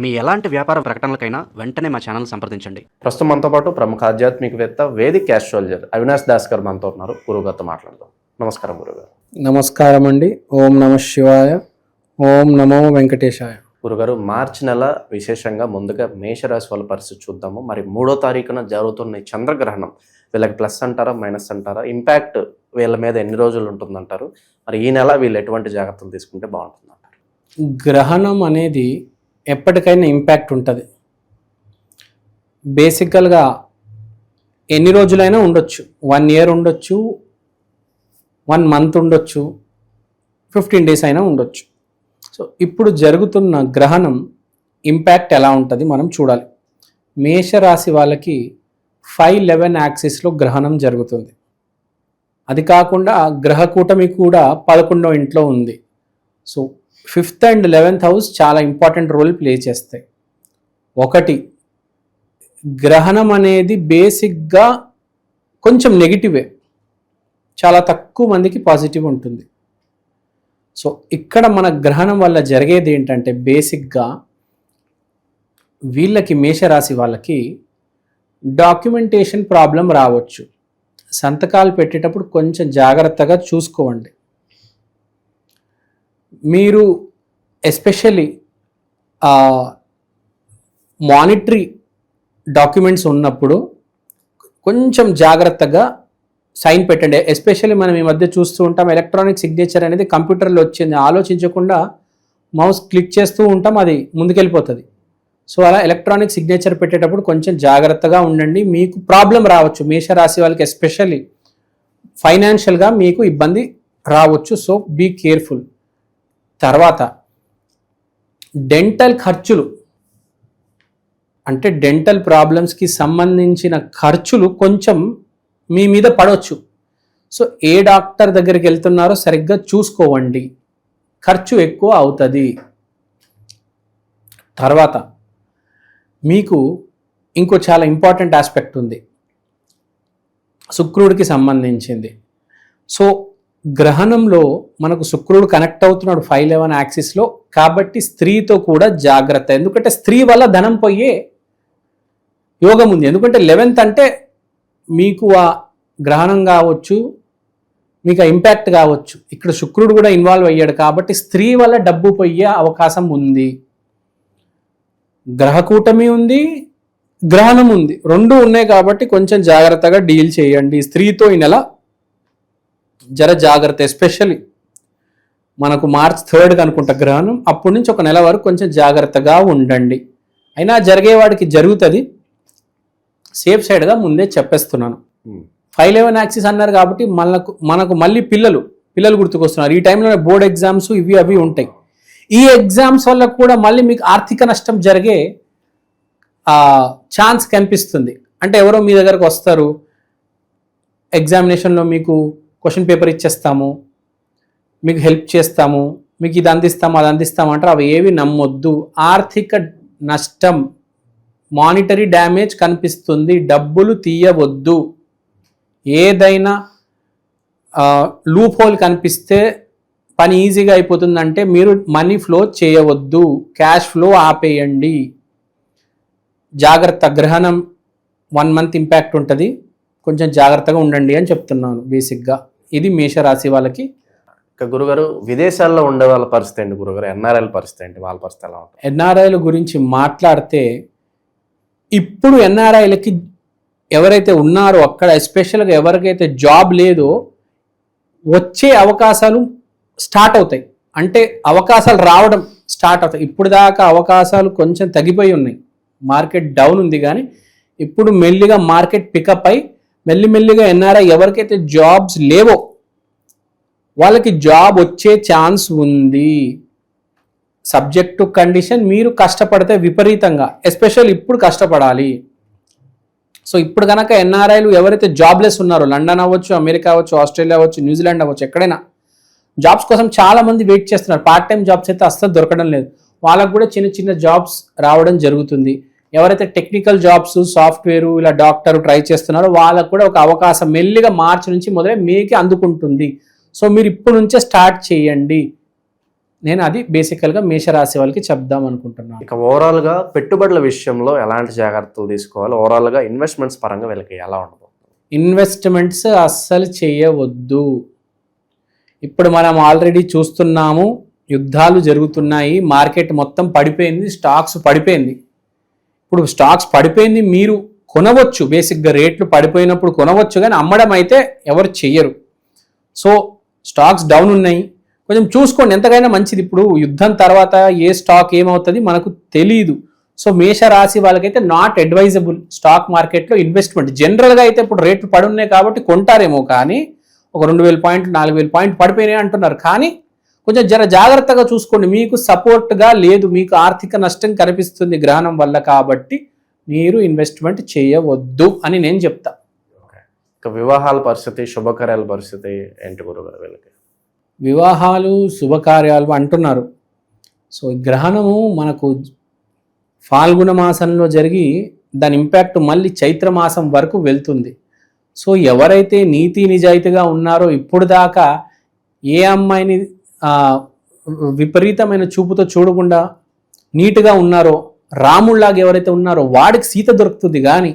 మీ ఎలాంటి వ్యాపార ప్రకటనలకైనా వెంటనే మా ఛానల్ సంప్రదించండి. ప్రస్తుతం మనతో పాటు ప్రముఖ ఆధ్యాత్మికవేత్త వేదిక్ ఆస్ట్రాలజర్ అవినాష్ దాస్ గారు మనతో ఉన్నారు. గురుగారితో మాట్లాడదాం. నమస్కారం గురుగారు. నమస్కారం అండి. ఓం నమ శివాయ, ఓం నమో వెంకటేశాయ. గురుగారు, మార్చి నెల విశేషంగా ముందుగా మేషరాశి వాళ్ళ పరిస్థితి చూద్దాము. మరి 3వ తారీఖున జరుగుతున్న ఈ చంద్రగ్రహణం వీళ్ళకి ప్లస్ అంటారా, మైనస్ అంటారా? ఇంపాక్ట్ వీళ్ళ మీద ఎన్ని రోజులు ఉంటుందంటారు? మరి ఈ నెల వీళ్ళు ఎటువంటి జాగ్రత్తలు తీసుకుంటే బాగుంటుందంటారు? గ్రహణం అనేది ఎప్పటికైనా ఇంపాక్ట్ ఉంటుంది. బేసికల్గా ఎన్ని రోజులైనా ఉండొచ్చు. 1 year ఉండొచ్చు, 1 month ఉండొచ్చు, 15 days అయినా ఉండొచ్చు. సో ఇప్పుడు జరుగుతున్న గ్రహణం ఇంపాక్ట్ ఎలా ఉంటుంది మనం చూడాలి. మేషరాశి వాళ్ళకి 5-11 యాక్సిస్లో గ్రహణం జరుగుతుంది. అది కాకుండా గ్రహకూటమి కూడా 11వ ఇంట్లో ఉంది. So 5th and 11th house చాలా ఇంపార్టెంట్ రోల్ ప్లే చేస్తాయి. ఒకటి, గ్రహణం అనేది బేసిక్గా కొంచెం నెగిటివే, చాలా తక్కువ మందికి పాజిటివ్ ఉంటుంది. సో ఇక్కడ మన గ్రహణం వల్ల జరిగేది ఏంటంటే బేసిక్గా వీళ్ళకి, మేషరాశి వాళ్ళకి డాక్యుమెంటేషన్ ప్రాబ్లం రావచ్చు. సంతకాలు పెట్టేటప్పుడు కొంచెం జాగ్రత్తగా చూసుకోండి. మీరు ఎస్పెషల్లీ మానిటరీ డాక్యుమెంట్స్ ఉన్నప్పుడు కొంచెం జాగ్రత్తగా సైన్ పెట్టండి. ఎస్పెషల్లీ మనం ఈ మధ్య చూస్తూ ఉంటాం, ఎలక్ట్రానిక్ సిగ్నేచర్ అనేది కంప్యూటర్లో వచ్చింది. ఆలోచించకుండా మౌస్ క్లిక్ చేస్తూ ఉంటాం, అది ముందుకెళ్ళిపోతుంది. సో అలా ఎలక్ట్రానిక్ సిగ్నేచర్ పెట్టేటప్పుడు కొంచెం జాగ్రత్తగా ఉండండి. మీకు ప్రాబ్లం రావచ్చు. మేషరాశి వాళ్ళకి ఎస్పెషల్లీ ఫైనాన్షియల్గా మీకు ఇబ్బంది రావచ్చు. So be careful. తర్వాత డెంటల్ ఖర్చులు, అంటే డెంటల్ ప్రాబ్లమ్స్కి సంబంధించిన ఖర్చులు కొంచెం మీ మీద పడవచ్చు. సో ఏ డాక్టర్ దగ్గరికి వెళ్తున్నారో సరిగ్గా చూసుకోవండి, ఖర్చు ఎక్కువ అవుతుంది. తర్వాత మీకు ఇంకో చాలా ఇంపార్టెంట్ ఆస్పెక్ట్ ఉంది, శుక్రుడికి సంబంధించింది. సో గ్రహణంలో మనకు శుక్రుడు కనెక్ట్ అవుతున్నాడు 5-11 యాక్సిస్లో. కాబట్టి స్త్రీతో కూడా జాగ్రత్త, ఎందుకంటే స్త్రీ వల్ల ధనం పోయే యోగం ఉంది. ఎందుకంటే 11th అంటే మీకు ఆ గ్రహణం కావచ్చు, మీకు ఆ ఇంపాక్ట్ కావచ్చు. ఇక్కడ శుక్రుడు కూడా ఇన్వాల్వ్ అయ్యాడు కాబట్టి స్త్రీ వల్ల డబ్బు పోయే అవకాశం ఉంది. గ్రహకూటమి ఉంది, గ్రహణం ఉంది, 2 ఉన్నాయి కాబట్టి కొంచెం జాగ్రత్తగా డీల్ చేయండి. స్త్రీతో ఈ నెల జర జాగ్రత్త. ఎస్పెషల్లీ మనకు March 3rd అనుకుంటా గ్రహణం, అప్పటి నుంచి 1 నెల వరకు కొంచెం జాగ్రత్తగా ఉండండి. అయినా జరిగేవాడికి జరుగుతుంది, సేఫ్ సైడ్గా ముందే చెప్పేస్తున్నాను. 5-11 యాక్సిస్ అన్నారు కాబట్టి మనకు మళ్ళీ పిల్లలు గుర్తుకొస్తున్నారు. ఈ టైంలో బోర్డ్ ఎగ్జామ్స్ ఇవి అవి ఉంటాయి. ఈ ఎగ్జామ్స్ వల్ల కూడా మళ్ళీ మీకు ఆర్థిక నష్టం జరిగే ఛాన్స్ కనిపిస్తుంది. అంటే ఎవరో మీ దగ్గరకు వస్తారు, ఎగ్జామినేషన్లో మీకు క్వశ్చన్ పేపర్ ఇచ్చేస్తాము, మీకు హెల్ప్ చేస్తాము, మీకు ఇది అందిస్తాము అది అందిస్తాము అంటారు. అవి ఏవి నమ్మొద్దు. ఆర్థిక నష్టం, మానిటరీ డ్యామేజ్ కనిపిస్తుంది. డబ్బులు తీయవద్దు. ఏదైనా లూప్ హోల్ కనిపిస్తే పని ఈజీగా అయిపోతుందంటే మీరు మనీ ఫ్లో చేయవద్దు, క్యాష్ ఫ్లో ఆపేయండి. జాగ్రత్త. గ్రహణం 1 month ఇంపాక్ట్ ఉంటుంది, కొంచెం జాగ్రత్తగా ఉండండి అని చెప్తున్నాను బేసిక్గా. ఇది మేషరాశి వాళ్ళకి. గురుగారు, విదేశాల్లో ఉండే వాళ్ళ పరిస్థితి ఏంటి గురుగారు? ఎన్ఆర్ఐల పరిస్థితి ఏంటి? వాళ్ళ పరిస్థితి ఎలా ఉంటుంది? ఎన్ఆర్ఐల గురించి మాట్లాడితే ఇప్పుడు ఎన్ఆర్ఐలకి ఎవరైతే ఉన్నారో అక్కడ ఎస్పెషల్గా ఎవరికైతే జాబ్ లేదో వచ్చే అవకాశాలు స్టార్ట్ అవుతాయి. అంటే అవకాశాలు రావడం స్టార్ట్ అవుతాయి. ఇప్పుడు దాకా అవకాశాలు కొంచెం తగ్గిపోయి ఉన్నాయి, మార్కెట్ డౌన్ ఉంది. కానీ ఇప్పుడు మెల్లిగా మార్కెట్ పికప్ అయి మెల్లిమెల్లిగా ఎన్ఆర్ఐ ఎవరికైతే జాబ్స్ లేవో వాళ్ళకి జాబ్ వచ్చే ఛాన్స్ ఉంది. Subject to condition. మీరు కష్టపడితే విపరీతంగా, ఎస్పెషల్ ఇప్పుడు కష్టపడాలి. సో ఇప్పుడు కనుక ఎన్ఆర్ఐలు ఎవరైతే జాబ్లెస్ ఉన్నారో, లండన్ అవ్వచ్చు, అమెరికా అవ్వచ్చు, ఆస్ట్రేలియా అవ్వచ్చు, న్యూజిలాండ్ అవ్వచ్చు, ఎక్కడైనా జాబ్స్ కోసం చాలా మంది వెయిట్ చేస్తున్నారు. పార్ట్ టైం జాబ్స్ అయితే అస్సలు దొరకడం లేదు. వాళ్ళకు కూడా చిన్న చిన్న జాబ్స్ రావడం జరుగుతుంది. ఎవరైతే టెక్నికల్ జాబ్స్, సాఫ్ట్వేర్, ఇలా డాక్టర్ ట్రై చేస్తున్నారో వాళ్ళకు కూడా ఒక అవకాశం మెల్లిగా మార్చి నుంచి మొదలై మేకి అందుకుంటుంది. సో మీరు ఇప్పుడు నుంచే స్టార్ట్ చేయండి. నేను అది బేసికల్గా మేషరాశి వాళ్ళకి చెప్దాం అనుకుంటున్నాను. ఇక ఓవరాల్గా పెట్టుబడుల విషయంలో ఎలాంటి జాగ్రత్తలు తీసుకోవాలి, ఓవరాల్గా ఇన్వెస్ట్మెంట్స్ పరంగా వీళ్ళకి ఎలా ఉండదు? ఇన్వెస్ట్మెంట్స్ అస్సలు చేయవద్దు. ఇప్పుడు మనం ఆల్రెడీ చూస్తున్నాము, యుద్ధాలు జరుగుతున్నాయి, మార్కెట్ మొత్తం పడిపోయింది, స్టాక్స్ పడిపోయింది. ఇప్పుడు స్టాక్స్ పడిపోయింది, మీరు కొనవచ్చు, బేసిక్గా రేట్లు పడిపోయినప్పుడు కొనవచ్చు, కానీ అమ్మడం అయితే ఎవరు చెయ్యరు. సో స్టాక్స్ డౌన్ ఉన్నాయి, కొంచెం చూసుకోండి, ఎంతకైనా మంచిది. ఇప్పుడు యుద్ధం తర్వాత ఏ స్టాక్ ఏమవుతుంది మనకు తెలియదు. సో మేషరాశి వాళ్ళకైతే నాట్ అడ్వైజబుల్ స్టాక్ మార్కెట్లో ఇన్వెస్ట్మెంట్. జనరల్గా అయితే ఇప్పుడు రేట్లు పడున్నాయి కాబట్టి కొంటారేమో, కానీ ఒక 2000 పాయింట్లు 4000 పాయింట్లు పడిపోయినాయి అంటున్నారు. కానీ కొంచెం జాగ్రత్తగా చూసుకోండి, మీకు సపోర్ట్గా లేదు, మీకు ఆర్థిక నష్టం కనిపిస్తుంది గ్రహణం వల్ల, కాబట్టి మీరు ఇన్వెస్ట్మెంట్ చేయవద్దు అని నేను చెప్తా. ఇక వివాహాల పరిస్థితి, శుభకార్యాల పరిస్థితి ఏంటి గురుగారు వీళ్ళకి? వివాహాలు శుభకార్యాలు అంటున్నారు. సో ఈ గ్రహణము మనకు ఫాల్గుణ మాసంలో జరిగి దాని ఇంపాక్ట్ మళ్ళీ చైత్ర మాసం వరకు వెళ్తుంది. సో ఎవరైతే నీతి నిజాయితీగా ఉన్నారో, ఇప్పుడు దాకా ఏ అమ్మాయిని విపరీతమైన చూపుతో చూడకుండా నీట్గా ఉన్నారో, రాముళ్లాగా ఎవరైతే ఉన్నారో వాడికి సీత దొరుకుతుంది. కానీ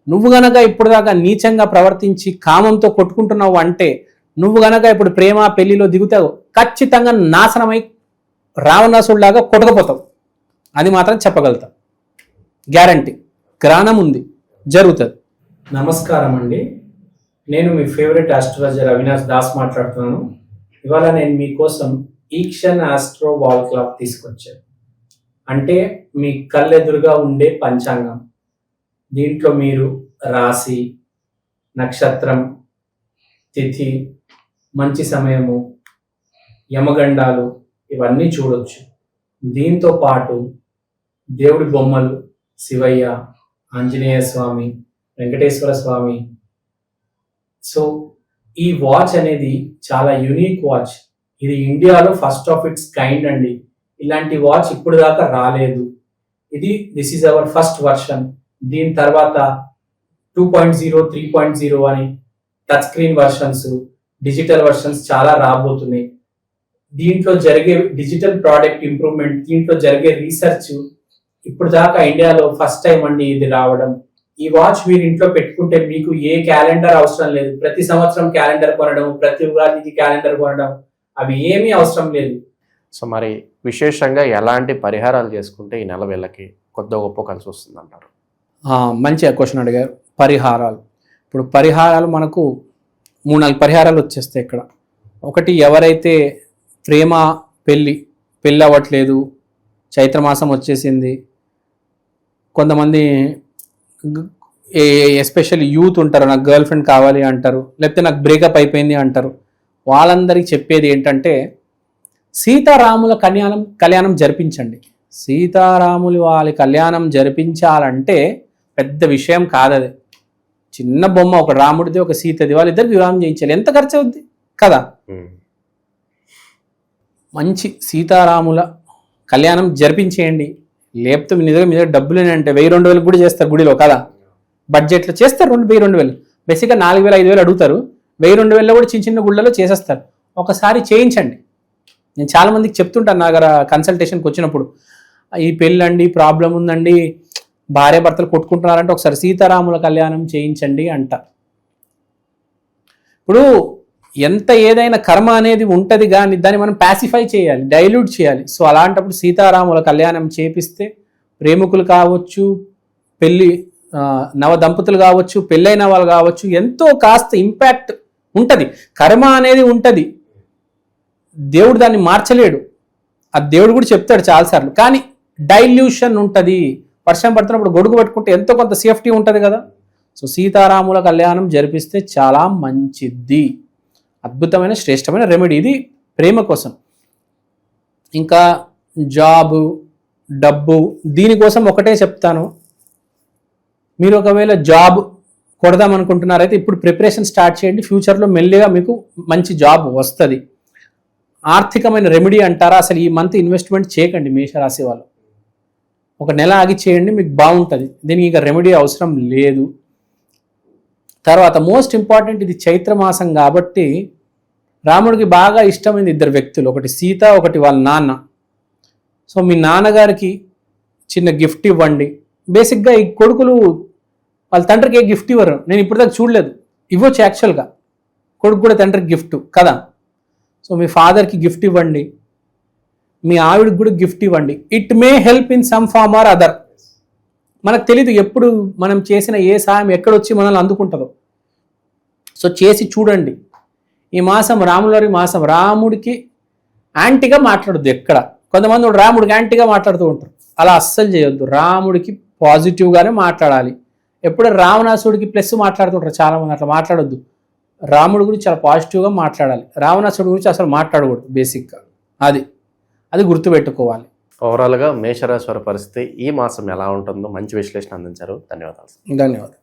నువ్వు గనక ఇప్పుడు దాకా నీచంగా ప్రవర్తించి కామంతో కొట్టుకుంటున్నావు అంటే, నువ్వు గనక ఇప్పుడు ప్రేమ పెళ్లిలో దిగుతావు, ఖచ్చితంగా నాశనమై రావణాసుడిలాగా కొట్టకపోతావు. అది మాత్రం చెప్పగలుగుతాం, గ్యారంటీ. గ్రహణం ఉంది, జరుగుతుంది. నమస్కారం అండి, నేను మీ ఫేవరెట్ ఆస్ట్రాలజర్ అవినాష్ దాస్ మాట్లాడుతున్నాను. ఇవాళ నేను మీకోసం ఈక్షన్ ఆస్ట్రో వాల్ క్లాక్ తీసుకొచ్చాను. అంటే మీ కళ్ళెదురుగా ఉండే పంచాంగం. దీంట్లో మీరు రాశి, నక్షత్రం, తిథి, మంచి సమయము, యమగండాలు ఇవన్నీ చూడొచ్చు. దీంతో పాటు దేవుడి బొమ్మలు, శివయ్య, ఆంజనేయ స్వామి, వెంకటేశ్వర స్వామి. సో ఈ వాచ్ అనేది చాలా యూనిక్ వాచ్. ఇది ఇండియాలో ఫస్ట్ ఆఫ్ ఇట్స్ కైండ్ అండి. ఇలాంటి వాచ్ ఇప్పుడు దాకా రాలేదు. This is our first version. దీని తర్వాత 2.0, 3.0 అని touch screen versions, digital versions చాలా రాబోతున్నాయి. దీంట్లో జరిగే డిజిటల్ ప్రోడక్ట్ ఇంప్రూవ్మెంట్, దీంట్లో జరిగే రీసెర్చ్ ఇప్పుడు దాకా ఇండియాలో ఫస్ట్ టైం అండి ఇది రావడం. ఈ వాచ్ మీరు ఇంట్లో పెట్టుకుంటే మీకు ఏ క్యాలెండర్ అవసరం లేదు. ప్రతి సంవత్సరం క్యాలెండర్ కొనడం, ప్రతి ఉగాదికి క్యాలెండర్ కొనడం, అవి ఏమీ అవసరం లేదు. సో మరి విశేషంగా ఎలాంటి పరిహారాలు చేసుకుంటే ఈ నెల వీళ్ళకి కొద్ది గొప్ప కలిసి వస్తుంది అంటారు? మంచి క్వశ్చన్ అడిగారు. పరిహారాలు, ఇప్పుడు పరిహారాలు మనకు 3-4 పరిహారాలు వచ్చేస్తాయి ఇక్కడ. ఒకటి, ఎవరైతే ప్రేమ పెళ్ళి అవ్వట్లేదు, చైత్రమాసం వచ్చేసింది, కొంతమంది ఎస్పెషల్లీ యూత్ ఉంటారు, నాకు గర్ల్ ఫ్రెండ్ కావాలి అంటారు, లేకపోతే నాకు బ్రేకప్ అయిపోయింది అంటారు. వాళ్ళందరికీ చెప్పేది ఏంటంటే, సీతారాముల కళ్యాణం జరిపించండి. సీతారాములు వాళ్ళ కళ్యాణం జరిపించాలంటే పెద్ద విషయం కాదది. చిన్న బొమ్మ, ఒక రాముడిది ఒక సీతది, వాళ్ళిద్దరికి వివాహం చేయించాలి. ఎంత ఖర్చు అవుద్ది కదా. మంచి సీతారాముల కళ్యాణం జరిపించేయండి. లేకపోతే మీ దగ్గర డబ్బులు అంటే 1000-2000 కూడా చేస్తారు గుడిలో కదా. బడ్జెట్లో చేస్తారు 2000-2000. బేసిక్గా 4000-5000 అడుగుతారు. 1000-2000 కూడా చిన్న చిన్న గుళ్ళలో చేసేస్తారు. ఒకసారి చేయించండి. నేను చాలా మందికి చెప్తుంటాను, నా దగ్గర కన్సల్టేషన్కి వచ్చినప్పుడు, ఈ పెళ్ళండి, ప్రాబ్లం ఉందండి, భార్య భర్తలు కొట్టుకుంటున్నారంటే ఒకసారి సీతారాముల కళ్యాణం చేయించండి అంట. ఇప్పుడు ఎంత ఏదైనా కర్మ అనేది ఉంటుంది, కానీ దాన్ని మనం ప్యాసిఫై చేయాలి, డైల్యూట్ చేయాలి. సో అలాంటప్పుడు సీతారాముల కళ్యాణం చేపిస్తే ప్రేమికులు కావచ్చు, నవ దంపతులు కావచ్చు, పెళ్ళైన వాళ్ళు కావచ్చు, ఎంతో కాస్త ఇంపాక్ట్ ఉంటుంది. కర్మ అనేది ఉంటుంది, దేవుడు దాన్ని మార్చలేడు. ఆ దేవుడు కూడా చెప్తాడు చాలాసార్లు. కానీ డైల్యూషన్ ఉంటుంది. వర్షం పడుతున్నప్పుడు గొడుగు పట్టుకుంటే ఎంతో కొంత సేఫ్టీ ఉంటుంది కదా. సో సీతారాముల కళ్యాణం జరిపిస్తే చాలా మంచిది, అద్భుతమైన శ్రేష్టమైన రెమెడీ ఇది ప్రేమ కోసం. ఇంకా జాబు, డబ్బు, దీనికోసం ఒకటే చెప్తాను. మీరు ఒకవేళ జాబ్ కొడదాం అనుకుంటున్నారైతే ఇప్పుడు ప్రిపరేషన్ స్టార్ట్ చేయండి. ఫ్యూచర్లో మెల్లిగా మీకు మంచి జాబ్ వస్తుంది. ఆర్థికమైన రెమెడీ అంటారా, అసలు ఈ మంత్ ఇన్వెస్ట్మెంట్ చేయకండి మేషరాశి వాళ్ళు. ఒక నెల ఆగి చేయండి, మీకు బాగుంటుంది. దీనికి ఇక రెమెడీ అవసరం లేదు. తర్వాత మోస్ట్ ఇంపార్టెంట్, ఇది చైత్రమాసం కాబట్టి రాముడికి బాగా ఇష్టమైంది ఇద్దరు వ్యక్తులు, ఒకటి సీత, ఒకటి వాళ్ళ నాన్న. సో మీ నాన్నగారికి చిన్న గిఫ్ట్ ఇవ్వండి. బేసిక్గా ఈ కొడుకులు వాళ్ళ తండ్రికి ఏ గిఫ్ట్ ఇవ్వరు, నేను ఇప్పటిదాకా చూడలేదు. ఇవ్వచ్చు యాక్చువల్గా, కొడుకు కూడా తండ్రికి గిఫ్ట్ కదా. సో మీ ఫాదర్కి గిఫ్ట్ ఇవ్వండి, మీ ఆవిడకి కూడా గిఫ్ట్ ఇవ్వండి. It may help in some form or other. మనకు తెలీదు ఎప్పుడు మనం చేసిన ఏ సాయం ఎక్కడొచ్చి మనల్ని అందుకుంటుందో. సో చేసి చూడండి. ఈ మాసం రాములవారి మాసం. రాముడికి యాంటీగా మాట్లాడొద్దు ఎక్కడ. కొంతమంది రాముడికి యాంటీగా మాట్లాడుతూ ఉంటారు, అలా అస్సలు చేయొద్దు. రాముడికి పాజిటివ్గానే మాట్లాడాలి. ఎప్పుడు రావణాసుడికి ప్లస్ మాట్లాడుతుంటారు చాలామంది, అట్లా మాట్లాడొద్దు. రాముడి గురించి చాలా పాజిటివ్గా మాట్లాడాలి, రావణాసుడి గురించి అసలు మాట్లాడకూడదు బేసిక్గా. అది గుర్తుపెట్టుకోవాలి. ఓవరాల్గా మేషరాశి వారి పరిస్థితి ఈ మాసం ఎలా ఉంటుందో మంచి విశ్లేషణ అందించారు. ధన్యవాదాలు. ధన్యవాదాలు.